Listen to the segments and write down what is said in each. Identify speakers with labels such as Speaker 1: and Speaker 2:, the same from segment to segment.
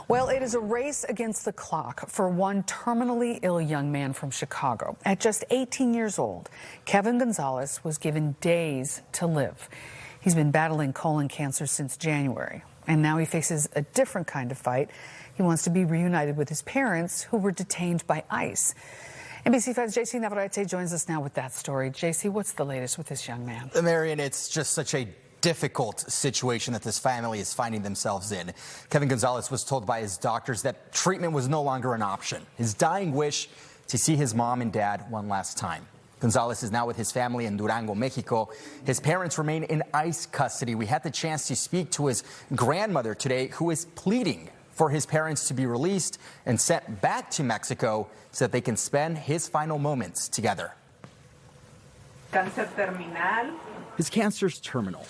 Speaker 1: Well, it is a race against the clock for one terminally ill young man from Chicago. At just 18 years old, Kevin Gonzalez was given days to live. He's been battling colon cancer since January, and now he faces a different kind of fight. He wants to be reunited with his parents, who were detained by ICE. NBC 5's J.C. Navarrete joins us now with that story. J.C., what's the latest with this young man?
Speaker 2: Marian, it's just such a difficult situation that this family is finding themselves in. Kevin Gonzalez was told by his doctors that treatment was no longer an option. His dying wish to see his mom and dad one last time. Gonzalez is now with his family in Durango, Mexico. His parents remain in ICE custody. We had the chance to speak to his grandmother today, who is pleading for his parents to be released and sent back to Mexico so that they can spend his final moments together.
Speaker 3: Cáncer terminal.
Speaker 4: His cancer's terminal.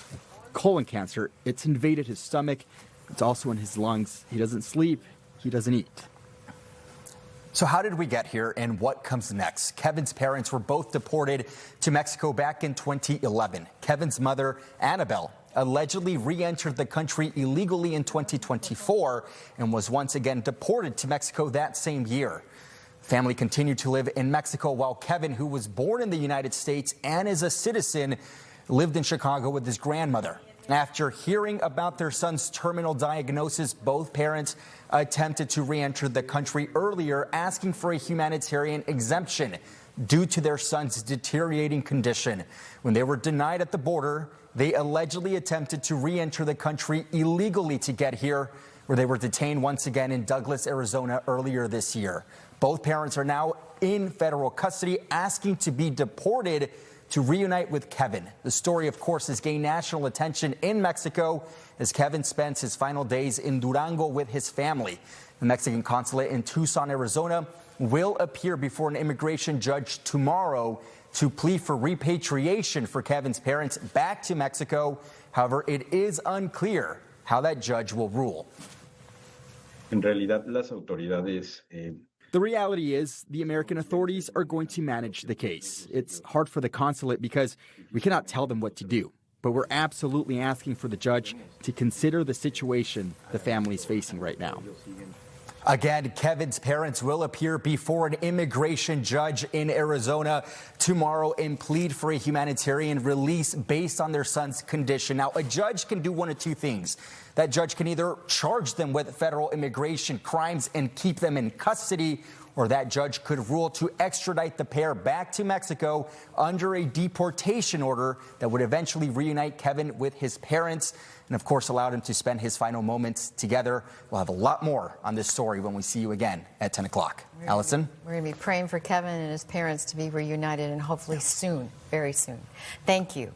Speaker 4: Colon cancer, it's invaded his stomach. It's also in his lungs. He doesn't sleep. He doesn't eat.
Speaker 2: So how did we get here and what comes next? Kevin's parents were both deported to Mexico back in 2011. Kevin's mother, Annabelle, allegedly re-entered the country illegally in 2024 and was once again deported to Mexico that same year. Family continued to live in Mexico while Kevin, who was born in the United States and is a citizen, lived in Chicago with his grandmother. After hearing about their son's terminal diagnosis, both parents attempted to re-enter the country earlier, asking for a humanitarian exemption due to their son's deteriorating condition. When they were denied at the border, they allegedly attempted to re-enter the country illegally to get here, where they were detained once again in Douglas, Arizona earlier this year. Both parents are now in federal custody, asking to be deported to reunite with Kevin. The story, of course, has gained national attention in Mexico as Kevin spends his final days in Durango with his family. The Mexican consulate in Tucson, Arizona, will appear before an immigration judge tomorrow to plead for repatriation for Kevin's parents back to Mexico. However, it is unclear how that judge will rule.
Speaker 5: En realidad, las autoridades
Speaker 4: The reality is the American authorities are going to manage the case. It's hard for the consulate because we cannot tell them what to do. But we're absolutely asking for the judge to consider the situation the family is facing right now.
Speaker 2: Again, Kevin's parents will appear before an immigration judge in Arizona tomorrow and plead for a humanitarian release based on their son's condition. Now, a judge can do one of two things. That judge can either charge them with federal immigration crimes and keep them in custody, or that judge could rule to extradite the pair back to Mexico under a deportation order that would eventually reunite Kevin with his parents and, of course, allow him to spend his final moments together. We'll have a lot more on this story when we see you again at 10 o'clock. Allison?
Speaker 6: We're going to be praying for Kevin and his parents to be reunited, and hopefully soon, very soon. Thank you.